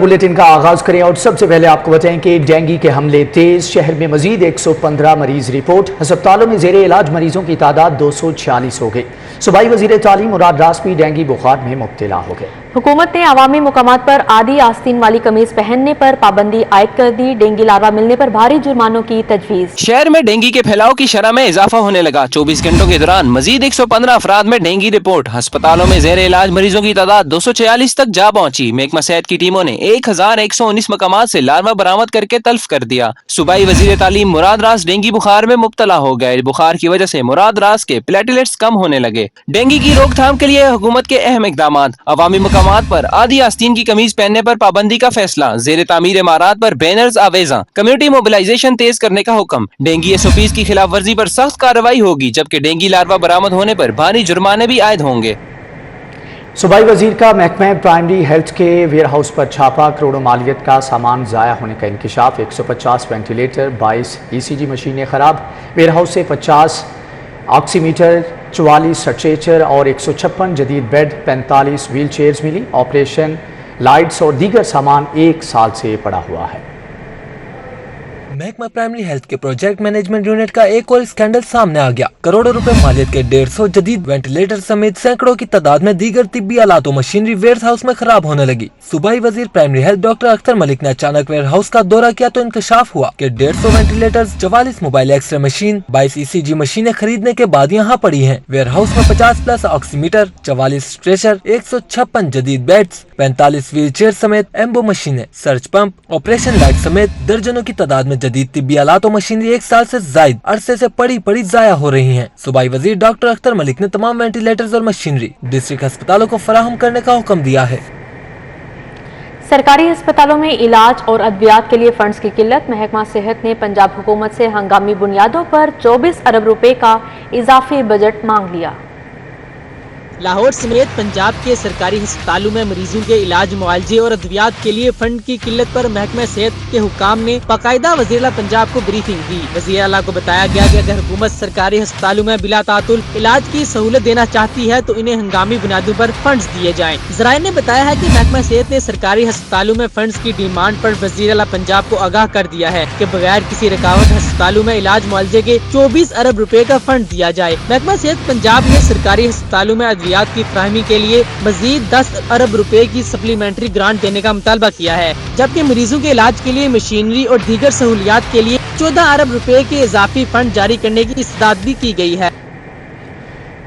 Bulletin का आगाज करें और सबसे पहले आपको बताएं कि डेंगू के हमले तेज, शहर में मजीद 115 मरीज रिपोर्ट। अस्पतालों में जेर इलाज मरीजों की तादाद 246 हो गई। सूबाई वजीर तालीम मुराद रास भी डेंगू बुखार में मुब्तला हो गए। हुकूमत ने अवामी मुकामात पर आधी आस्तीन वाली कमीज पहनने पर पाबंदी आयद कर दी। डेंगू लार्वा मिलने पर भारी जुर्मानों की तजवीज। शहर में डेंगू के फैलाव की शरह में इजाफा होने लगा। 24 घंटों के दौरान मजीद 115 अफराद में डेंगू रिपोर्ट। अस्पतालों में जेर इलाज मरीजों की तादाद 246 तक जा पहुंची। महकमा सेहत की टीमों ने 1119 मकामात से लार्वा बरामद करके तल्फ कर दिया। सूबाई वजीर तालीम मुराद रास डेंगू बुखार में मुब्तला हो गए। बुखार की वजह से मुराद रास के प्लेटलेट्स कम होने लगे। डेंगू की रोकथाम के लिए हुकूमत के अहम इकदाम। अवामी मकामात पर आधी आस्तीन की कमीज पहनने पर पाबंदी का फैसला। जेर तामीर इमारात पर बैनर्स आवेजा। कम्युनिटी मोबिलाइजेशन तेज करने का हुक्म। डेंगू एसओपीज की खिलाफ वर्जी पर सख्त कार्रवाई होगी, जबकि डेंगू लार्वा बरामद होने पर भारी जुर्माने भी आयद होंगे। सूबाई वजीर का महकमा प्राइमरी हेल्थ के वेयर हाउस पर छापा। करोड़ों मालियत का सामान जाया होने का इंकशाफ। 150 वेंटिलेटर, 22 ECG मशीनें खराब। वेयर हाउस से 50 ऑक्सीमीटर, 44 स्ट्रेचर और 156 जदीद बेड, 45 व्हील चेयर्स मिली। ऑपरेशन लाइट्स और दीगर सामान 1 साल से पड़ा हुआ है। महकमा प्राइमरी हेल्थ के प्रोजेक्ट मैनेजमेंट यूनिट का एक और स्कैंडल सामने आ गया। करोड़ों रुपए मालियत के 150 जदीद वेंटिलेटर समेत सैकड़ों की तादाद में दीगर तिब्बी आलात और मशीनरी वेयर हाउस में खराब होने लगी। सूबाई वजीर primary health doctor Akhtar Malik ने अचानक वेयर हाउस का दौरा किया तो इंकशाफ हुआ कि 150 ventilator, 44 mobile X-ray machine, 22 ECG मशीनें खरीदने के बाद यहाँ पड़ी हैं। वेयर हाउस में 50+ ऑक्सीमीटर, 44 स्ट्रेचर, 156 जदीद बेड्स, 45 व्हील चेयर समेत एम्बो मशीनें, सर्च पंप, ऑपरेशन लाइट समेत दर्जनों की तादाद में जदीद तिब्बी आलात और मशीनरी 1 साल से जायद अरसे से पड़ी जाया हो रही हैं। सूबाई वजीर डॉक्टर अख्तर मलिक ने तमाम वेंटिलेटर्स और मशीनरी डिस्ट्रिक्ट अस्पतालों को फराहम करने का हुक्म दिया है। सरकारी अस्पतालों में इलाज और अद्वियात के लिए फंड्स की किल्लत। महकमा सेहत ने पंजाब हुकूमत से हंगामी बुनियादों पर 24 अरब रुपए का इजाफी बजट मांग लिया। लाहौर समेत पंजाब के सरकारी अस्पतालों में मरीजों के इलाज, मुआवजे और अद्वियात के लिए फंड की किल्लत पर महकमा सेहत के हुकाम ने बाकायदा वज़ीर पंजाब को ब्रीफिंग दी। वज़ीर आला को बताया गया कि अगर हुकूमत सरकारी अस्पतालों में बिला तातुल इलाज की सहूलत देना चाहती है तो इन्हें हंगामी बुनियादों पर फंड्स दिए जाएं। ज़राए ने बताया है कि महकमा सेहत ने सरकारी अस्पतालों में फंड्स की डिमांड पर वज़ीर आला पंजाब को आगाह कर दिया है कि बगैर किसी रुकावट अस्पतालों में इलाज मुआवजे के 24 अरब रुपए का फंड दिया जाए। महकमा सेहत पंजाब ने सरकारी अस्पतालों में अद्वियात की फराहमी के लिए मजीद 10 अरब रुपए की सप्लीमेंट्री ग्रांट देने का मुतालबा किया है, जबकि मरीजों के इलाज के लिए मशीनरी और दीगर सहूलियात के लिए 14 अरब रुपए के इजाफी फंड जारी करने की इस्ताद भी की गई है।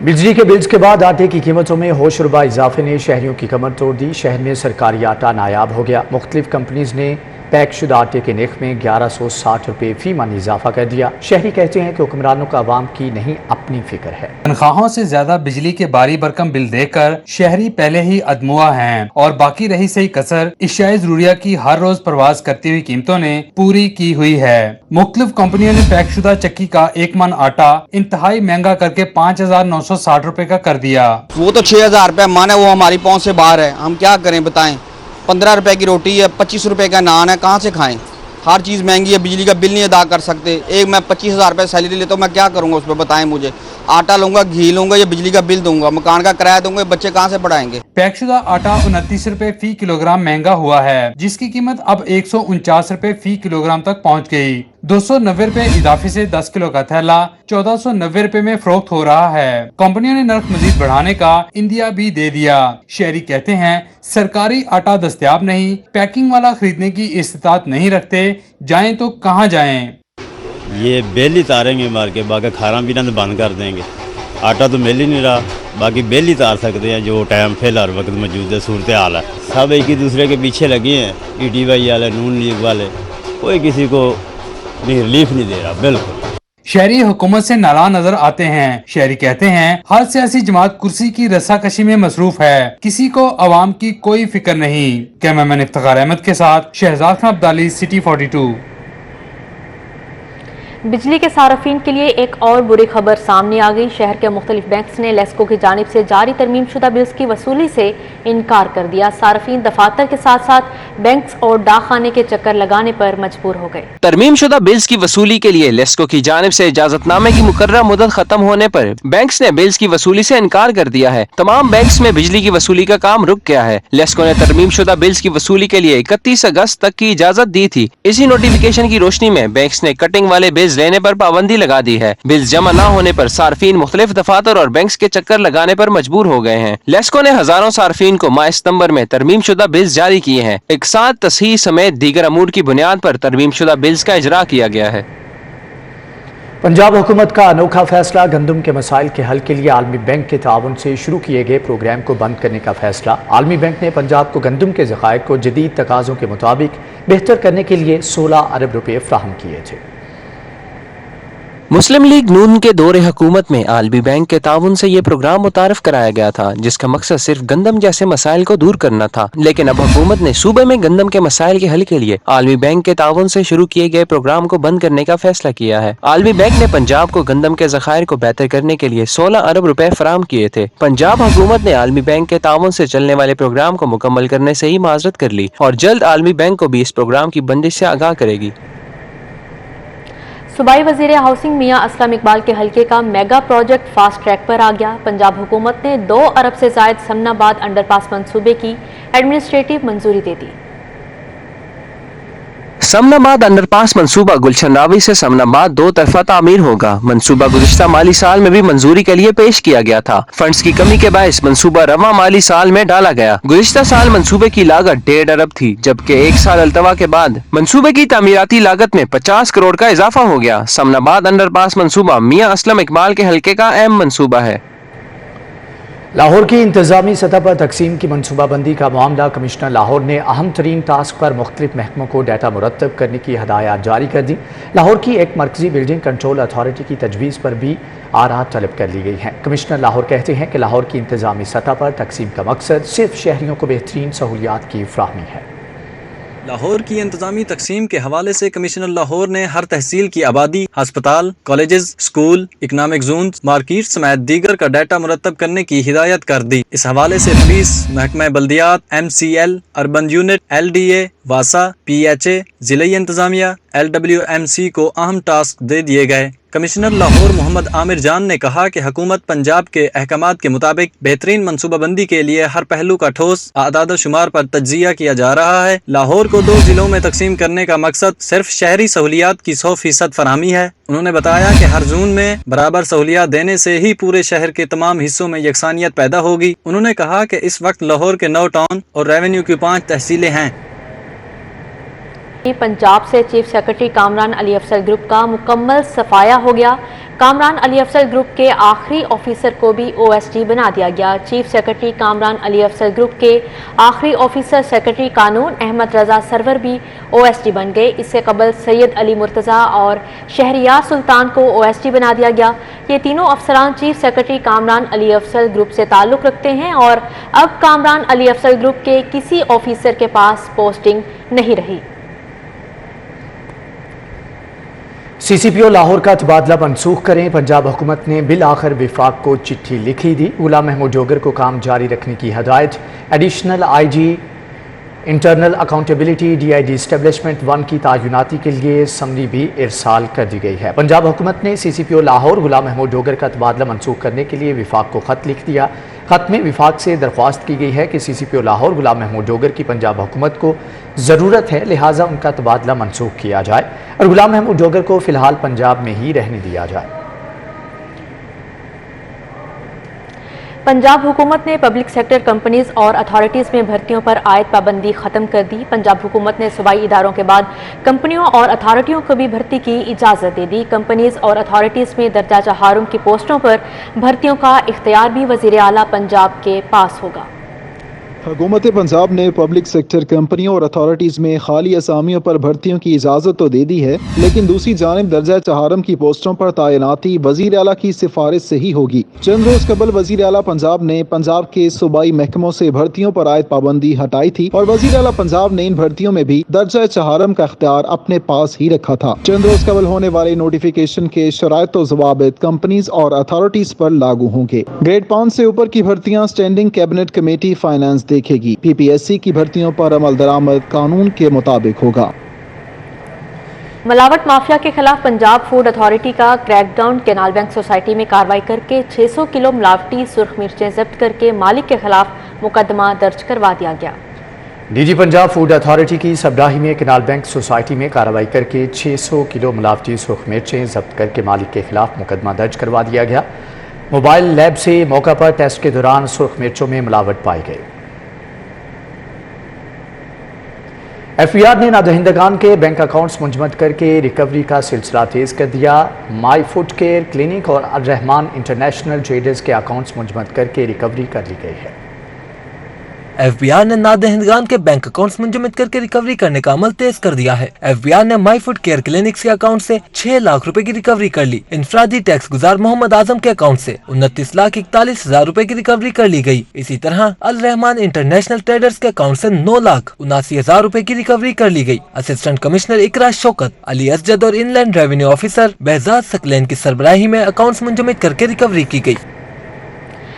बिजली के बिल्स के बाद आटे की कीमतों में होशरुबा इजाफे ने शहरियों की कमर तोड़ दी। शहर में सरकारी आटा नायाब हो गया। मुख्तलिफ कंपनीज ने पैक शुदा आटे के नर्ख में 1160 रुपए फी मन इजाफा कर दिया। शहरी कहते हैं कि हुक्मरानों का आवाम की नहीं अपनी फिक्र है। तनख्वाहों से ज्यादा बिजली के भारी भरकम बिल देकर शहरी पहले ही अदमुआ हैं और बाकी रही सही कसर इश्याए जरूरिया की हर रोज परवाज करती हुई कीमतों ने पूरी की हुई है। मुख्तलिफ कंपनियों ने पैक शुदा चक्की का 1 मन आटा इंतहाई महंगा करके 5960 रुपए का कर दिया। वो तो 6000 रुपए मन है, वो हमारी पहुंच से बाहर है। हम क्या करें बताएं। 15 रुपए की रोटी है, 25 रुपए का नान है, कहाँ से खाएं। हर चीज़ महंगी है, बिजली का बिल नहीं अदा कर सकते। एक मैं 25,000 रुपये सैलरी लेता हूँ, मैं क्या करूँगा उस पर बताएं मुझे। आटा लूंगा, घी लूंगा या बिजली का बिल दूंगा, मकान का किराया दूंगा, बच्चे कहाँ से पढ़ाएंगे। पैकशुदा आटा 29 रुपए फी किलोग्राम महंगा हुआ है, जिसकी कीमत अब 149 रुपए फी किलोग्राम तक पहुँच गई। 290 रुपए इजाफे से 10 किलो का थैला 1490 रुपए में फरोख्त हो रहा है। कंपनियों ने नर्ख मजीद बढ़ाने का इंदिया भी दे दिया। शहरी कहते हैं सरकारी आटा दस्तयाब नहीं, पैकिंग वाला खरीदने की इस्तात नहीं रखते, जाएं तो कहाँ जाएं। ये बिल ही तारेंगे मार के, बाकी खाना पीना तो बंद कर देंगे। आटा तो मिल ही नहीं रहा, बाकी बिल ही तार सकते हैं जो टाइम फिलहाल वक्त मौजूद है। सूरत हाल है, सब एक ही दूसरे के पीछे लगे हैं। PTI वाले, नून लीग वाले, कोई किसी को रिलीफ नहीं दे रहा। बिल्कुल शहरी हुकूमत से नाराज नजर आते हैं। शहरी कहते हैं हर सियासी जमात कुर्सी की रस्साकशी में मसरूफ है, किसी को अवाम की कोई फिक्र नहीं। कैमरामैन इफ्तिखार अहमद के साथ शहजाद खान अब्दाली, सिटी 42। बिजली के सार्फिन के लिए एक और बुरी खबर सामने आ गई। शहर के मुख्तलिफ बैंक्स ने लेस्को की जानिब से जारी तरमीम शुदा बिल्स की वसूली से इनकार कर दिया। सार्फिन दफातर के साथ साथ बैंक्स और डाकखाने के चक्कर लगाने पर मजबूर हो गए। तरमीम शुदा बिल्स की वसूली के लिए लेस्को की जानिब से इजाजतनामे की मुकर्रर मुद्दत खत्म होने पर बैंक्स ने बिल्स की वसूली से इनकार कर दिया है। तमाम बैंक्स में बिजली की वसूली का काम रुक गया है। लेस्को ने तरमीम शुदा बिल्स की वसूली के लिए 31 अगस्त तक की इजाजत दी थी। इसी नोटिफिकेशन की रोशनी में बैंक्स ने कटिंग वाले बिल्स लेने पर पाबंदी लगा दी है। बिल्स जमा न होने पर सार्फिन मुख्तलिफ दफातर और बैंक्स के चक्कर लगाने पर मजबूर हो गए हैं। लेस्को ने हजारों सार्फिन को माह सितंबर में तरमीम शुदा बिल्स जारी किए हैं। एक साथ तस्हीह समेत दीगर अमूर की बुनियाद पर तरमीम शुदा बिल्स का इजरा किया गया है। पंजाब हुकूमत का अनोखा फैसला, गंदम के मसाइल के हल के लिए आलमी बैंक के ताउन से शुरू किए गए प्रोग्राम को बंद करने का फैसला। आलमी बैंक ने पंजाब को गंदम के ज़खायर को जदीद तकाज़ों के मुताबिक बेहतर करने के लिए 16 अरब रुपये फ्राहम किए थे। मुस्लिम लीग नून के दौरे हुकूमत में आलमी बैंक के ताउन से ये प्रोग्राम मुतारफ कराया गया था, जिसका मकसद सिर्फ गंदम जैसे मसाइल को दूर करना था। लेकिन अब हुकूमत ने सूबे में गंदम के मसाइल के हल के लिए आलमी बैंक के ताउन से शुरू किए गए प्रोग्राम को बंद करने का फैसला किया है। आलमी बैंक ने पंजाब को गंदम के ज़खायर को बेहतर करने के लिए 16 अरब रुपए फराहम किए थे। पंजाब हुकूमत ने आलमी बैंक के ताउन से चलने वाले प्रोग्राम को मुकम्मल करने से ही माजरत कर ली और जल्द आलमी बैंक को भी इस प्रोग्राम की बंदिश से आगाह करेगी। सूबाई वजीर हाउसिंग मियां असलम इकबाल के हल्के का मेगा प्रोजेक्ट फास्ट ट्रैक पर आ गया। पंजाब हुकूमत ने 2 अरब से जायद समनाबाद अंडरपास मंसूबे की एडमिनिस्ट्रेटिव मंजूरी दे दी। समनाबाद अंडरपास मंसूबा गुलशन रावी से समनाबाद 2 तरफा तामीर होगा। मंसूबा गुज़िश्ता माली साल में भी मंजूरी के लिए पेश किया गया था। फंड्स की कमी के बायस मंसूबा रवा माली साल में डाला गया। गुज़िश्ता साल मंसूबे की लागत 1.5 अरब थी, जबकि 1 साल अल्तवा के बाद मंसूबे की तामीराती लागत में 50 करोड़ का इजाफा हो गया। समनाबाद अंडरपास मंसूबा मियां असलम इकबाल के हल्के का अहम मंसूबा है। लाहौर की इंतजामी सतह पर तकसीम की मनसूबाबंदी का मामला, कमिश्नर लाहौर ने अहम तरीन टास्क पर मुख्तलिफ महकमों को डाटा मुरतब करने की हदायत जारी कर दी। लाहौर की एक मरकजी बिल्डिंग कंट्रोल अथॉरिटी की तजवीज़ पर भी आरा तलब कर ली गई हैं। कमिश्नर लाहौर कहते हैं कि लाहौर की इंतजामी सतह पर तकसीम का मकसद सिर्फ शहरियों को बेहतरीन सहूलियात की फ्राहमी है। लाहौर की इंतजामी तकसीम के हवाले से कमिश्नर लाहौर ने हर तहसील की आबादी, अस्पताल, colleges, school, economic zone, market समेत दीगर का डाटा मुरतब करने की हिदायत कर दी। इस हवाले से पुलिस, महकमा बल्दियात, MCL, अर्बन यूनिट, LDA, वासा, PHA, जिले इंतजामिया, LWMC को अहम टास्क दे दिए गए। कमिश्नर लाहौर मोहम्मद आमिर जान ने कहा कि हुकूमत पंजाब के अहकामात के मुताबिक बेहतरीन मनसूबाबंदी के लिए हर पहलू का ठोस आदाद शुमार पर तज्जिया किया जा रहा है। लाहौर को 2 जिलों में तकसीम करने का मकसद सिर्फ शहरी सहूलियात की 100% फराहमी है। उन्होंने बताया कि हर जोन में बराबर सहूलियात देने से ही पूरे शहर के तमाम हिस्सों में यकसानियत पैदा होगी। उन्होंने कहा कि इस वक्त लाहौर के 9 टाउन और रेवेन्यू की 5 तहसीलें हैं। पंजाब से chief secretary Kamran Ali Afzal group का मुकम्मल सफाया हो गया। कामरान अली अफसल ग्रुप के आखिरी ऑफिसर को भी OSD बना दिया गया। Chief secretary Kamran Ali Afzal group के आखिरी ऑफिसर सेक्रेटरी कानून अहमद रजा सरवर भी OSD बन गए। इससे कबल सैयद अली मुर्तज़ा और शहरियार सुल्तान को OSD बना दिया गया। ये तीनों अफसरान chief secretary Kamran Ali Afzal group से ताल्लुक़ रखते हैं और अब कामरान अली अफसल ग्रुप के किसी ऑफिसर के पास पोस्टिंग नहीं रही। CCPO लाहौर का तबादला मनसूख करें। पंजाब हुकूमत ने बिल आखिर विफाक को चिट्ठी लिखी दी। गुलाम महमूद जोगर को काम जारी रखने की हदायत। Additional IG internal accountability DID establishment 1 की तायुनाती के लिए समरी भी इरसाल कर दी गई है। पंजाब हुकूमत ने CCPO लाहौर गुलाम महमूद जोगर का तबादला मनसूख करने के लिए विफाक को ख़त लिख दिया। ख़त में विफाक से दरख्वास्त की गई है कि CCPO लाहौर गुलाम महमूद जोगर की पंजाब हुकूमत को ज़रूरत है, लिहाजा उनका तबादला मनसूख किया जाए और गुलाम महमूद जोगर को फ़िलहाल पंजाब में ही रहने दिया जाए। पंजाब हुकूमत ने पब्लिक सेक्टर कंपनीज और अथॉरिटीज़ में भर्तियों पर आयद पाबंदी ख़त्म कर दी। पंजाब हुकूमत ने सूबाई इदारों के बाद कंपनियों और अथॉरिटियों को भी भर्ती की इजाज़त दे दी। कंपनीज और अथॉरिटीज़ में दर्जा चहारुम की पोस्टों पर भर्तियों का इख्तियार भी वज़ीर आला पंजाब के पास होगा। हुकूमत पंजाब ने पब्लिक सेक्टर कंपनियों और अथॉरिटीज़ में खाली असामियों पर भर्तियों की इजाज़त तो दे दी है, लेकिन दूसरी जानिब दर्जा चहारम की पोस्टों पर तैनाती वज़ीर आला की सिफारिश से ही होगी। चंद रोज कबल वज़ीर आला पंजाब ने पंजाब के सूबाई महकमों से भर्तियों पर आयद पाबंदी हटाई थी और वज़ीर आला पंजाब ने इन भर्तियों में भी दर्जा चहारम का इख्तियार अपने पास ही रखा था। चंद रोज कबल होने वाले नोटिफिकेशन के शराइत व ज़वाबित कंपनीज और अथॉरिटीज़ पर लागू होंगे। ग्रेड 5 से ऊपर की भर्तियाँ स्टैंडिंग कैबिनेट कमेटी फाइनेंस देखेगी। PPSC की भर्तियों पर अमल दरामद कानून के मुताबिक होगा। मिलावट माफिया के खिलाफ पंजाब फूड अथॉरिटी का क्रैकडाउन। कैनाल बैंक सोसाइटी में कार्रवाई करके 600 किलो मिलावटी सुर्ख मिर्चें जब्त करके मालिक के खिलाफ मुकदमा दर्ज करवा दिया गया। DG पंजाब फूड अथॉरिटी की सबराही में कैनाल बैंक सोसाइटी में कार्रवाई करके 600 किलो मिलावटी सुर्ख मिर्चें जब्त करके मालिक के खिलाफ मुकदमा दर्ज करवा दिया गया। मोबाइल लैब से मौका पर टेस्ट के दौरान सुर्ख मिर्चों में मिलावट पाई गई। FBR ने नादहिंदगान के बैंक अकाउंट्स मुंजमद करके रिकवरी का सिलसिला तेज कर दिया। माई फूड केयर क्लिनिक और अल रहमान इंटरनेशनल ट्रेडर्स के अकाउंट्स मुंजमद करके रिकवरी कर ली गई है। FBR ने नादहिंदगान के बैंक अकाउंट्स मुंजमद करके रिकवरी करने का अमल तेज कर दिया है। FBR ने माई फूड केयर क्लिनिक के अकाउंट से 6 लाख रुपए की रिकवरी कर ली। इंफरादी टैक्स गुजार मोहम्मद आजम के अकाउंट से 29,41,000 रुपए की रिकवरी कर ली गई। इसी तरह अल रहमान इंटरनेशनल ट्रेडर्स के अकाउंट से 9,79,000 रुपए की रिकवरी कर ली गई। असिस्टेंट कमिश्नर इकरा शौकत, अली असजद और inland revenue officer Behzad Saqlain की सरबराही में अकाउंट्स मुंजमद करके रिकवरी की गई।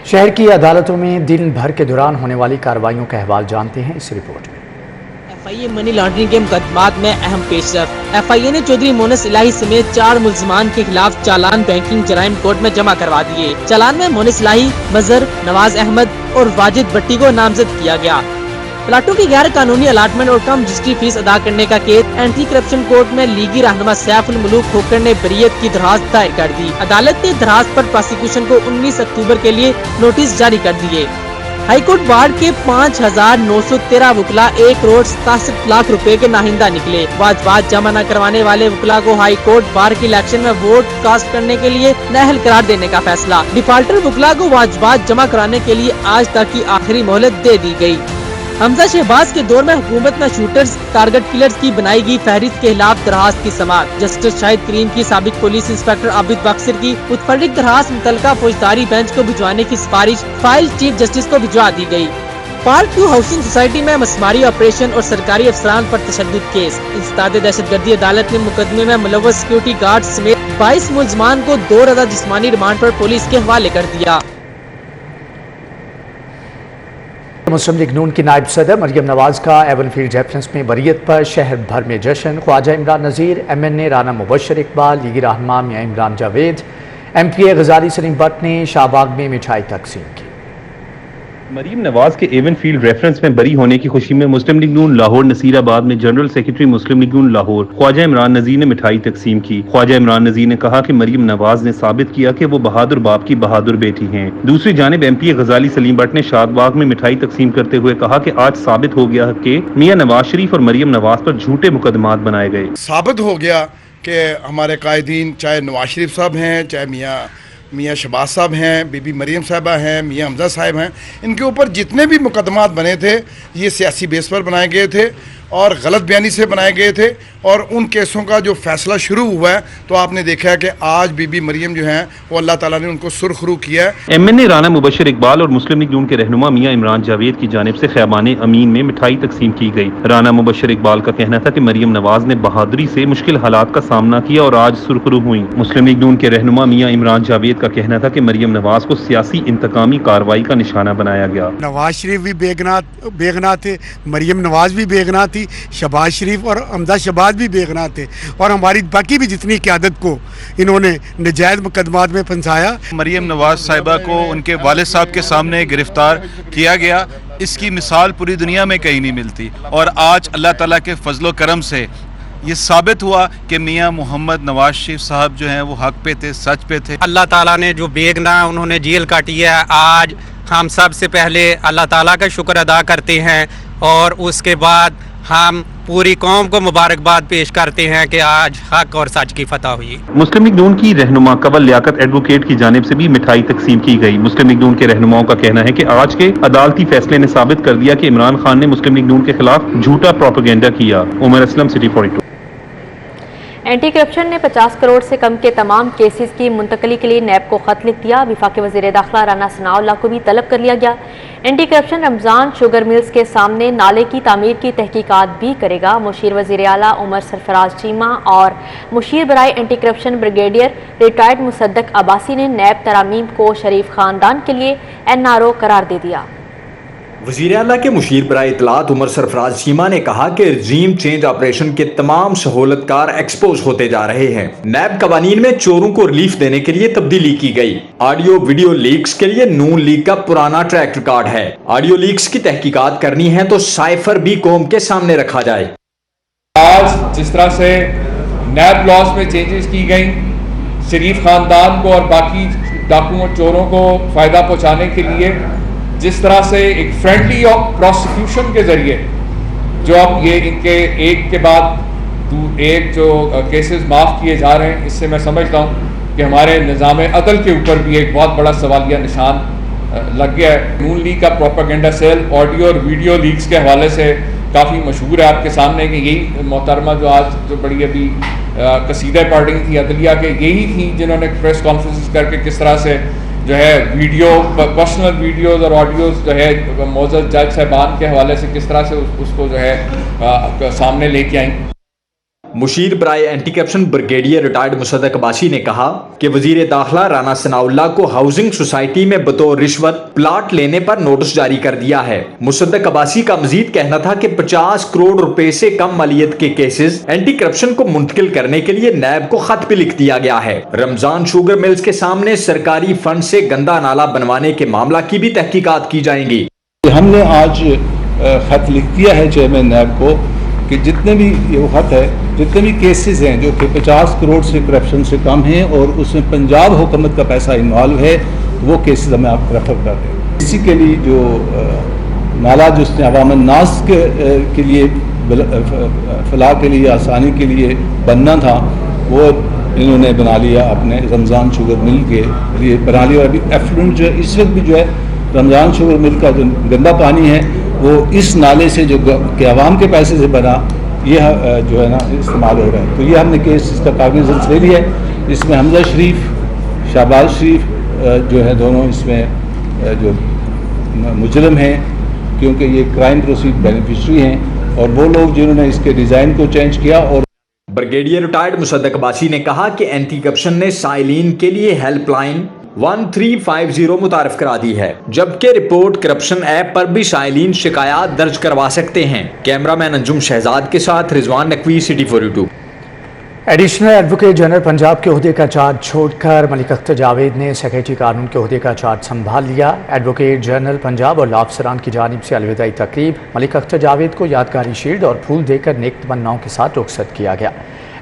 शहर की अदालतों में दिन भर के दौरान होने वाली कार्रवाइयों का अहवाल जानते हैं इस रिपोर्ट में। FIA मनी लॉन्ड्रिंग के मुकदमात में अहम पेशरफ। FIA ने चौधरी मोनस इलाही समेत 4 मुल्जिमान के खिलाफ चालान बैंकिंग जराइम कोर्ट में जमा करवा दिए। चालान में मोनस इलाही, मजहर, नवाज अहमद और वाजिद भट्टी को नामजद किया गया। प्लाटों की गैर कानूनी अलाटमेंट और कम रजिस्ट्री फीस अदा करने का केस एंटी करप्शन कोर्ट में लीगी रहनुमा सैफ उल मुलूक खोखर ने बरीयत की दरखास्त दायर कर दी। अदालत ने दरखास्त पर प्रोसिक्यूशन को 19 अक्टूबर के लिए नोटिस जारी कर दिए। हाईकोर्ट बार के 5,913 वकला 1 करोड़ 67 लाख रुपए के नाहिंदा निकले। वाजबात जमा न करवाने वाले वकला को हाई कोर्ट बार के इलेक्शन में वोट कास्ट करने के लिए नाअहल करार देने का फैसला। डिफाल्टर वकला को वाजबात जमा कराने के लिए आज तक की आखिरी मोहलत दे दी गई। हमजा शहबाज के दौर में हुकूमत में शूटर्स टारगेट किलर्स की बनाई गई फहरिस्त के खिलाफ दरखास्त की समाअत। जस्टिस शाहिद करीम की साबिक पुलिस इंस्पेक्टर आबिद बख्शर की मुतफर्रिक दरखास्त मुतलका फौजदारी बेंच को भिजवाने की सिफारिश फाइल चीफ जस्टिस को भिजवा दी गई। पार्क 2 हाउसिंग सोसाइटी में मसमारी ऑपरेशन और सरकारी अफसरान पर तशद्दुद केस। इंसदाद दहशतगर्दी अदालत ने मुकदमे में मुलव्वस सिक्योरिटी गार्ड समेत 22 मुल्जिमान को 2 रोज़ा जिस्मानी रिमांड पर पुलिस के हवाले कर दिया। मुस्लिम लीग नून की नायब सदर मरियम नवाज का एवनफील्ड रेफरेंस में बरीयत पर शहर भर में जश्न। ख्वाजा इमरान नज़ीर, MNA राना मुबशर इकबाल, लीगी रहनुमा मियां इमरान जावेद, MPA गजाली सलीम भट्ट ने शाहबाग में मिठाई तकसीम की। मरीम नवाज के एवनफील्ड रेफरेंस में बरी होने की खुशी में मुस्लिम लीग नून लाहौर नसीराबाद में जनरल सेक्रेटरी मुस्लिम लीग नून लाहौर ख्वाजा इमरान नज़ीर ने मिठाई तकसीम की। ख्वाजा इमरान नज़ीर ने कहा कि मरीम नवाज ने साबित किया कि वो बहादुर बाप की बहादुर बेटी हैं। दूसरी जानिब MPA गजाली सलीम भट्ट ने शाहबाग में मिठाई तकसीम करते हुए कहा कि आज साबित हो गया कि मियां नवाज शरीफ और मरीम नवाज पर झूठे मुकदमात बनाए गए। साबित हो गया कि हमारे कायदीन चाहे नवाज शरीफ साहब हैं, चाहे मियाँ शहबाज साहब हैं, बीबी मरीम साहबा हैं, मियाँ हमजा साहब हैं, इनके ऊपर जितने भी मुकदमात बने थे ये सियासी बेस पर बनाए गए थे और गलत बयानी से बनाए गए थे। और उन केसों का जो फैसला शुरू हुआ है तो आपने देखा है कि आज बीबी मरियम जो हैं वो अल्लाह ताला ने उनको सुरखरू किया है। MNA राना मुबशर इकबाल और मुस्लिम लीग नून के रहनुमा मियां इमरान जावेद की जानिब से खैबान अमीन में मिठाई तकसीम की गई। राना मुबशर इकबाल का कहना था कि मरियम नवाज ने बहादुरी से मुश्किल हालात का सामना किया और आज सुरखरू हुई। मुस्लिम लीग नून के रहनुमा मियां इमरान जावेद का कहना था कि मरियम नवाज को सियासी इंतकामी कार्रवाई का निशाना बनाया गया। नवाज शरीफ भी बेगुनाह थे, मरियम नवाज भी बेगुनाह थी, शहबाज शरीफ और हमजा शहबाज भी बेगुनाह थे और हमारी बाकी भी जितनी क़यादत को इन्होंने नजायज़ मुकदमात में फंसाया। मरियम नवाज साहिबा को उनके वालिद साहब के सामने गिरफ्तार किया गया, इसकी मिसाल पूरी दुनिया में कहीं नहीं मिलती। और आज अल्लाह ताला के फजलो करम से ये साबित हुआ कि मियां मोहम्मद नवाज शरीफ साहब जो हैं वो हक पे थे, सच पे थे। अल्लाह ताला ने जो बेगुनाह उन्होंने जेल काटी है, आज हम सब से पहले अल्लाह ताला का शुक्र अदा करते हैं और उसके बाद हम पूरी कौम को मुबारकबाद पेश करते हैं कि आज हक और सच की फतह हुई। मुस्लिम लीग नून की रहनुमा कवल लियाकत एडवोकेट की जानिब से भी मिठाई तकसीम की गई। मुस्लिम लीग नून के रहनुमाओं का कहना है कि आज के अदालती फैसले ने साबित कर दिया कि इमरान खान ने मुस्लिम लीग नून के खिलाफ झूठा प्रोपेगेंडा किया। Umar Aslam, city 42। Anti corruption ने 50 करोड़ से कम के तमाम केसेस की मुंतकली के लिए नैब को खत लिख दिया। वफाकी वज़ीर दाखिला राना सनाउल्लाह को भी तलब कर लिया गया। Anti corruption Ramzan sugar mills के सामने नाले की तामीर की तहकीकात भी करेगा। मुशीर वज़ीर आला उमर सरफराज चीमा और मुशीर बराए anti corruption brigadier retired Musaddiq Abbasi ने नैब तरामीम को शरीफ खानदान के लिए NRO करार दे दिया। वज़ीर आला के मुशीर बराए इत्तलात उमर सरफराज चीमा ने कहा कि रजीम चेंज ऑपरेशन के तमाम सहूलतकार एक्सपोज होते जा रहे हैं। नैब कवानीन में चोरों को रिलीफ देने के लिए तब्दीली की गई। ऑडियो वीडियो लीक्स के लिए नून लीग का पुराना ट्रैक रिकॉर्ड है। ऑडियो लीक्स की तहकीकात करनी है तो साइफर भी कौम के सामने रखा जाए। आज जिस तरह से नैब लॉज में चेंजेस की गई, शरीफ खानदान को और बाकी डाकुओं चोरों को फायदा पहुंचाने के लिए जिस तरह से एक फ्रेंडली प्रोसिक्यूशन के जरिए जो अब ये इनके एक के बाद एक जो केसेस माफ़ किए जा रहे हैं, इससे मैं समझता हूँ कि हमारे निज़ाम अदल के ऊपर भी एक बहुत बड़ा सवालिया निशान लग गया है। नून लीग का प्रोपेगेंडा सेल ऑडियो और वीडियो लीक्स के हवाले से काफ़ी मशहूर है आपके सामने कि यही मोहतरमा जो आज जो बड़ी अभी कसीदा पढ़ रही थी अदलिया के, यही थी जिन्होंने प्रेस कॉन्फ्रेंस करके किस तरह से जो है वीडियो पर्सनल वीडियोज़ और ऑडियोज़ जो है मौजूद जज साहबान के हवाले से किस तरह से उसको जो है सामने लेके आई। मुशीर बराए anti corruption brigadier retired Musaddiq Abbasi ने कहा कि वजीर दाखिला राना सनाउल्लाह को हाउसिंग सोसाइटी में बतौर रिश्वत प्लाट लेने पर नोटिस जारी कर दिया है। मुसद्दक अब्बासी का मजीद कहना था कि 50 करोड़ रुपए से कम मालियत के केसेस एंटी करप्शन को मुंतकिल करने के लिए नैब को खत भी लिख दिया गया है। रमजान शुगर मिल्स के सामने सरकारी फंड से गंदा नाला बनवाने के मामला की भी तहकीकात की जाएंगी। हमने आज खत लिख दिया है चेयरमैन नैब को कि जितने भी ये खत है, जितने भी केसेस हैं जो कि 50 करोड़ से करप्शन से कम हैं और उसमें पंजाब हुकूमत का पैसा इन्वॉल्व है, वो केसेस हमें आप रेफर कर दें। इसी के लिए जो नाला जो उसने अवामन नास के लिए फलाह के लिए आसानी के लिए बनना था, वो इन्होंने बना लिया अपने रमज़ान शुगर मिल के लिए बना लिया। अभी एफ्लुएंट जो इस वक्त भी जो है रमज़ान शुगर मिल का जो गंदा पानी है वो इस नाले से जो कि आवाम के पैसे से बना, ये जो है ना इस्तेमाल हो रहा है। तो ये हमने केस इसका कागज़ ले लिया है। इसमें हमजा शरीफ, शहबाज शरीफ जो है दोनों इसमें जो मुजरम हैं, क्योंकि ये क्राइम प्रोसीड बेनिफिशरी हैं और वो लोग जिन्होंने इसके डिज़ाइन को चेंज किया। और ब्रिगेडियर रिटायर्ड मुसद्दक अब्बासी ने कहा कि एंटी करप्शन ने साइलिन के लिए हेल्पलाइन 1350 मुतारफ करा दी है, जबकि रिपोर्ट करप्शन ऐप पर भी साइलिन शिकायत दर्ज करवा सकते हैं। कैमरामैन अंजुम शहजाद के साथ Rizwan Naqvi, city 42। Additional advocate general Punjab के ओहदे का चार्ज छोड़कर मलिक अख्तर जावेद ने सेक्रेटरी कानून के ओहदे का चार्ज संभाल लिया। एडवोकेट जनरल पंजाब और लॉ अफसरान की जानिब से अलविदाई तकरीब, मलिक अख्तर जावेद को यादगारी शील्ड और फूल देकर नेक तमन्नाओं के साथ रुखसत किया गया।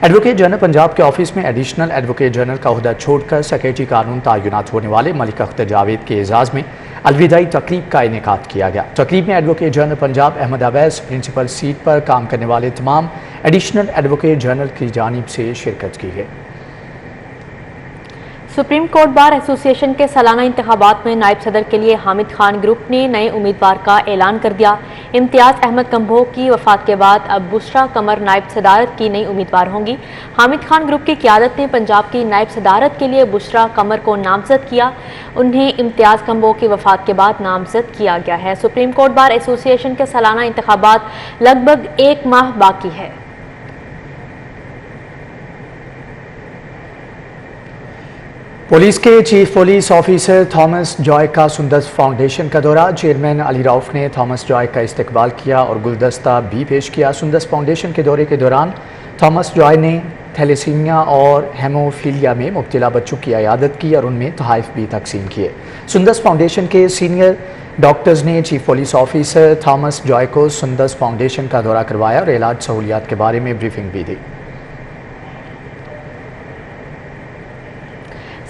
एडवोकेट जनरल पंजाब के ऑफिस में एडिशनल एडवोकेट जनरल का ओहदा छोड़कर सेक्रेटरी कानून तैनात होने वाले मलिक अख्तर जावेद के एजाज़ में अलविदाई तकरीब का इनेकाद किया गया। तकरीब में advocate general Punjab Ahmad Awais principal seat पर काम करने वाले तमाम एडिशनल एडवोकेट जनरल की जानिब से शिरकत की गई। सुप्रीम कोर्ट बार एसोसिएशन के सालाना इंतखाबात में नायब सदर के लिए हामिद खान ग्रुप ने नए उम्मीदवार का ऐलान कर दिया। इम्तियाज़ अहमद कम्बोह की वफात के बाद अब बुशरा कमर नायब सदारत की नई उम्मीदवार होंगी। हामिद खान ग्रुप की क़यादत ने पंजाब की नायब सदारत के लिए बुशरा कमर को नामजद किया। उन्हें इम्तियाज़ कम्बोह की वफात के बाद नामजद किया गया है। सुप्रीम कोर्ट बार एसोसिएशन के सालाना इंतखाबात लगभग 1 माह बाकी है। पुलिस के chief police officer Thomas Joy का सुंदस फाउंडेशन का दौरा, चेयरमैन अली रऊफ ने थॉमस जॉय का इस्तकबाल किया और गुलदस्ता भी पेश किया। सुंदस फाउंडेशन के दौरे के दौरान थॉमस जॉय ने थैलेसीमिया और हेमोफीलिया में मुब्तला बच्चों की इयादत की और उनमें तोहफ़ भी तकसीम किए। सुंदस फाउंडेशन के सीनियर डॉक्टर्स ने chief police officer Thomas Joy को सुंदस फाउंडेशन का दौरा करवाया और इलाज सहूलियात के बारे में ब्रीफिंग भी दी।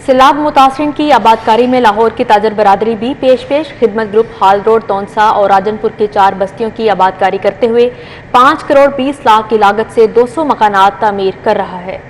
सैलाब मुतासरीन की आबादकारी में लाहौर की ताजर बरादरी भी पेश खिदमत ग्रुप हाल रोड, तौनसा और राजनपुर की 4 बस्तियों की आबादकारी करते हुए 5 करोड़ 20 लाख की लागत से 200 मकानात तामीर कर रहा है।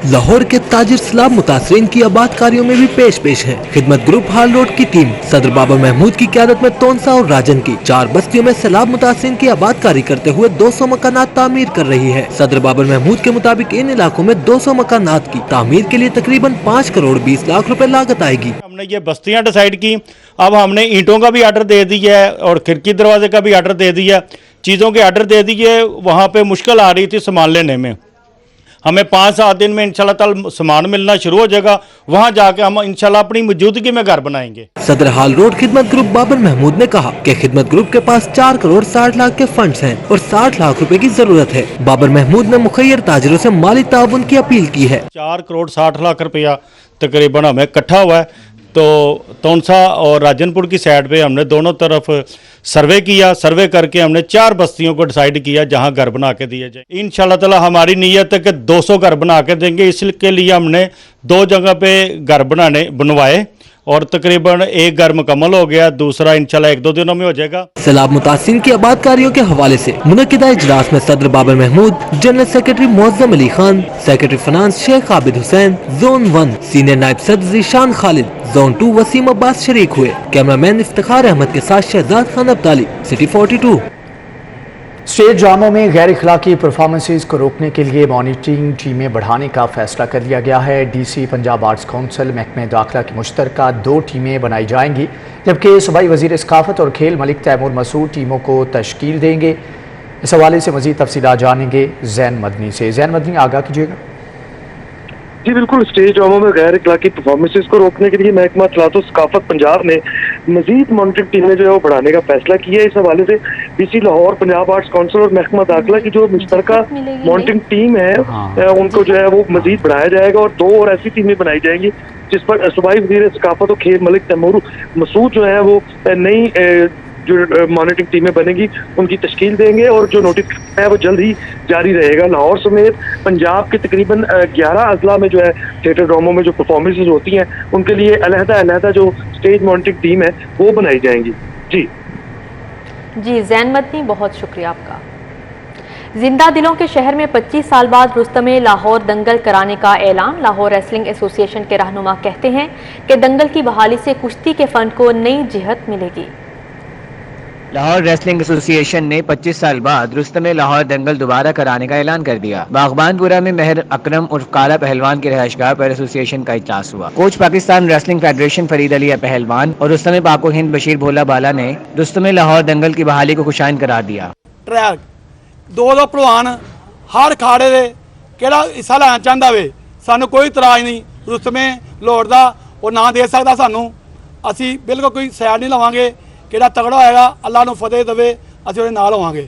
लाहौर के ताजिर सैलाब मुतासरीन की आबादकारियों में भी पेश है। खिदमत ग्रुप हाल रोड की टीम सदर बाबर महमूद की क़यादत में तौनसा और राजन की 4 बस्तियों में सैलाब मुतासरीन की आबादकारी करते हुए 200 मकानात तामीर कर रही है। सदर बाबर महमूद के मुताबिक इन इलाकों में 200 मकानात की तामीर के लिए तकरीबन 5 करोड़ 20 लाख रुपए लागत आएगी। हमने ये बस्तियां डिसाइड की, अब हमने ईंटों का भी ऑर्डर दे दिया है और खिड़की दरवाजे का भी ऑर्डर दे दिया, चीज़ों के ऑर्डर दे दिए। वहाँ पे मुश्किल आ रही थी सामान लेने में, हमें 5-7 दिन में इंशाल्लाह ताला सामान मिलना शुरू हो जाएगा। वहाँ जाके हम इंशाल्लाह अपनी मौजूदगी में घर बनाएंगे। सदर हाल रोड खिदमत ग्रुप बाबर महमूद ने कहा कि खिदमत ग्रुप के पास 4 करोड़ 60 लाख के फंड्स हैं और 60 लाख रुपए की जरूरत है। बाबर महमूद ने मुखैर ताजिरों से माली ताउन की अपील की है। 4 करोड़ 60 लाख रुपया तकरीबन हमें इकट्ठा हुआ है, तो तौनसा और राजनपुर की साइड पे हमने दोनों तरफ सर्वे किया। सर्वे करके हमने 4 बस्तियों को डिसाइड किया जहां घर बना के दिए जाए। इंशाल्लाह ताला हमारी नीयत है कि 200 घर बना के देंगे। इसके लिए हमने 2 जगह पे घर बनवाए और तकरीबन एक घर मुकम्मल हो गया, दूसरा इंशाल्लाह 1-2 दिनों में हो जाएगा। सैलाब मुतासिन की आबादकारियों के हवाले से मुनक्किदा इजलास में सदर Babar Mahmood, general secretary Muazzam Ali Khan, secretary finance Sheikh Abid Hussain, zone 1 senior नायब सदर ज़ीशान खालिद, जोन 2 वसीम अब्बास शरीक हुए। कैमरामैन इफ्तिखार अहमद के साथ शहजाद खान अब्दाली, सिटी 42। स्टेज ड्रामों में गैर इखलाकी परफॉर्मेंसेस को रोकने के लिए मॉनिटरिंग टीमें बढ़ाने का फैसला कर लिया गया है। डीसी पंजाब आर्ट्स काउंसिल, महकमे दाखिला की मुश्तरका 2 टीमें बनाई जाएंगी, जबकि सूबाई वज़ीर सकाफत और खेल मलिक तैमूर मसूद टीमों को तश्कील देंगे। इस हवाले से मज़ीद तफसीलात जानेंगे जैन मदनी से। जैन मदनी, आगाह कीजिएगा। जी बिल्कुल, स्टेज ड्रामों में गैर इखलाकी परफॉर्मेंसेस को रोकने के लिए महकमा इत्तलात और सकाफत पंजाब ने मजीद मॉनिटरिंग टीमें जो है वो बढ़ाने का फैसला किया है। इस हवाले से DC Lahore, Punjab arts council और महकमा दाखिला की जो मुश्तरका मॉनिटरिंग टीम है उनको जो है वो मजीद बढ़ाया जाएगा और 2 और ऐसी टीमें बनाई जाएंगी जिस पर सूबाई वज़ीर सकाफत और खेल मलिक तैमूर मसूद जो है वो नई जो मॉनिटरिंग टीमें बनेगी उनकी तश्कील देंगे और जो नोटिफिकेशन है वो जल्द ही जारी रहेगा। लाहौर समेत पंजाब के तकरीबन 11 अजला में जो है थिएटर ड्रामों में जो परफॉर्मेंसेज होती हैं उनके लिए अलहदा जो स्टेज मॉनिटरिंग टीम है वो बनाई जाएंगी। जी जैन मदनी, बहुत शुक्रिया आपका। जिंदा दिलों के शहर में 25 साल बाद रुस्तमे लाहौर दंगल कराने का ऐलान। लाहौर रेसलिंग एसोसिएशन के रहनुमा कहते हैं कि दंगल की बहाली से कुश्ती के फन को नई जिहत मिलेगी। लाहौर रेसलिंग एसोसिएशन ने 25 साल बाद रुस्तमे लाहौर दंगल दोबारा कराने का ऐलान कर दिया। बागबानपुरा में मेहर अकरम उर्फ काला पहलवान की रिहाइशगाह पर एसोसिएशन का इजलास हुआ। Coach Pakistan wrestling federation Farid Ali पहलवान और रुस्तमे पाको हिंद बशीर भोला बाला ने रुस्तमे लाहौर दंगल की बहाली को खुशाइन करार दिया। ट्रैक 2 भलवान हर खाड़े दे केड़ा हिस्सा लेना चाहता वे, सानू कोई इतराज नहीं। रुस्तमे लाहौर दा वो ना दे सकता सानू, असी बिल्कुल कोई सैड नहीं लवांगे। केड़ा तगड़ा होएगा अल्लाह नू फतेह देवे, असीं उहदे नाल होवांगे।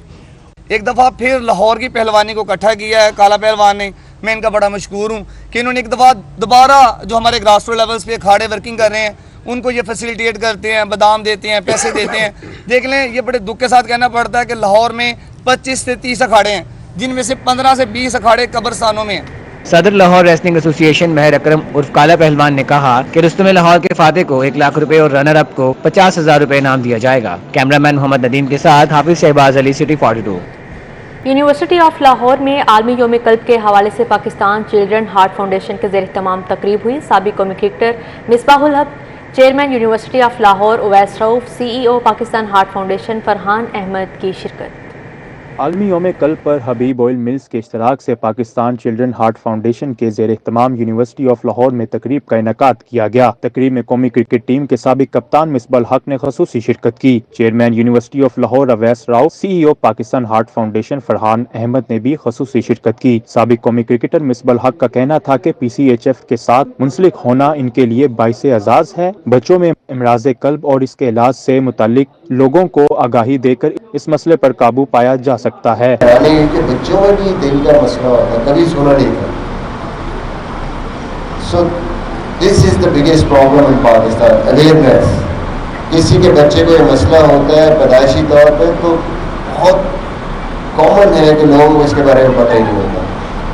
एक दफ़ा फिर लाहौर की पहलवानी को इकट्ठा किया है काला पहलवान ने। मैं इनका बड़ा मशकूर हूँ कि इन्होंने एक दफ़ा दोबारा जो हमारे ग्रास रूट लेवल्स पे अखाड़े वर्किंग कर रहे हैं उनको ये फैसिलिटेट करते हैं, बादाम देते हैं, पैसे देते हैं। देख लें, ये बड़े दुख के साथ कहना पड़ता है कि लाहौर में 25 से 30 अखाड़े हैं जिनमें से 15 से 20 अखाड़े कब्रस्तानों में हैं। सदर लाहौर रेसलिंग एसोसिएशन मेहर अकरम उर्फ काला पहलवान ने कहा कि रुस्तमे लाहौर के फातेह को 1 लाख रुपए और रनर अप को 50,000 रुपए इनाम दिया जाएगा। कैमरामैन मोहम्मद नदीम के साथ Hafiz Shahbaz Ali, City 42। University of Lahore में आलमी योम कल्ब के हवाले से पाकिस्तान चिल्ड्रन हार्ट फाउंडेशन के ज़ेर तमाम तकरीब हुई। साबिक कौमी cricketer Misbahul Haq, chairman University of Lahore Uwais Rauf, CEO Pakistan Heart Foundation Farhan Ahmad की शिरकत। आलमी योम कल्ब पर हबीब ऑयल मिल्स के इश्तराक से पाकिस्तान चिल्ड्रन हार्ट फाउंडेशन के ज़ेर इख्तिमाम यूनिवर्सिटी ऑफ लाहौर में तकरीब का इनेकाद किया गया। तकरीब में कौमी क्रिकेट टीम के साबिक कप्तान मिसबाहुल हक ने खसूसी शिरकत की। Chairman University of Lahore Uwais Rauf, CEO Pakistan Heart Foundation Farhan Ahmad ने भी खसूसी शिरकत की। साबिक कौमी क्रिकेटर मिसबाहुल हक का कहना था कि PCHF के साथ मुंसलिक होना इनके लिए बाइसे एजाज है। बच्चों में इमराज कल्ब और इसके इलाज से मुतालिक लोगों को आगाही देकर इस मसले पर काबू पाया जा सकता है। बच्चों में भी दिल का मसला होता है, कभी सुना नहीं था। So this is the biggest problem in Pakistan, awareness. किसी के बच्चे को ये मसला होता है पैदाइशी तौर पे तो बहुत कॉमन है कि लोगों को इसके बारे में पता ही नहीं होता।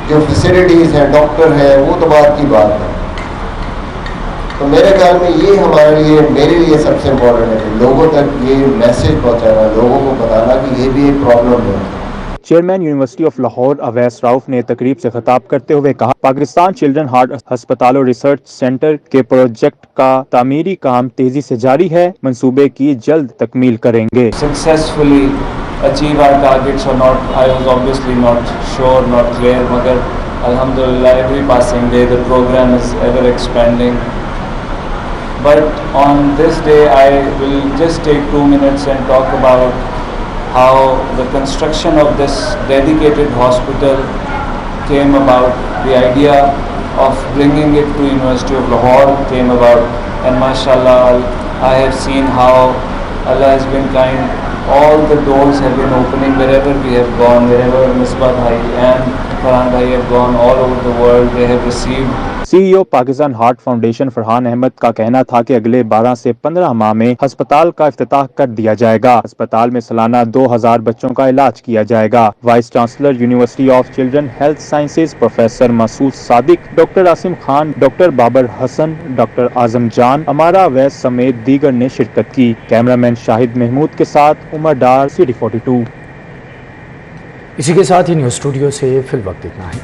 जो फैसिलिटीज़ हैं, डॉक्टर है, वो तो बात की बात है। تو میرے خیال میں یہ ہمارے لیے میرے لیے سب سے امپورٹنٹ ہے کہ لوگوں تک یہ میسج پہنچانا, لوگوں کو بتانا کہ یہ بھی ایک پرابلم ہے. Chairman University of Lahore Uwais Rauf نے تقریب سے خطاب کرتے ہوئے کہا پاکستان چلڈرن ہارٹ ہسپتال اور ریسرچ سینٹر کے پروجیکٹ کا تعمیری کام تیزی سے جاری ہے, منصوبے کی جلد تکمیل کریں گے. Successfully achieve our targets or not, I was obviously not sure, not clear, magar alhamdulillah every passing day the program is ever expanding. But on this day I will just take 2 minutes and talk about how the construction of this dedicated hospital came about, the idea of bringing it to University of Lahore came about, and mashallah I have seen how Allah has been kind. All the doors have been opening wherever we have gone, wherever Misbah Bhai and Farhan Bhai have gone all over the world, they have received. C E O Pakistan Heart Foundation Farhan Ahmad کا کہنا تھا کہ اگلے 12 سے 15 ماہ میں ہسپتال کا افتتاح کر دیا جائے گا. ہسپتال میں سالانہ 2000 بچوں کا علاج کیا جائے گا. Vice chancellor University of Children Health Sciences professor Masood Sadiq, doctor Asim Khan, doctor Babar Hassan, doctor Azam Jan, Amara Awais سمیت دیگر نے شرکت کی. کیمرامین شاہد محمود کے ساتھ عمر ڈار, CD42. اسی کے ساتھ ہی نیوز اسٹوڈیو سے فی الوقت اتنا ہے.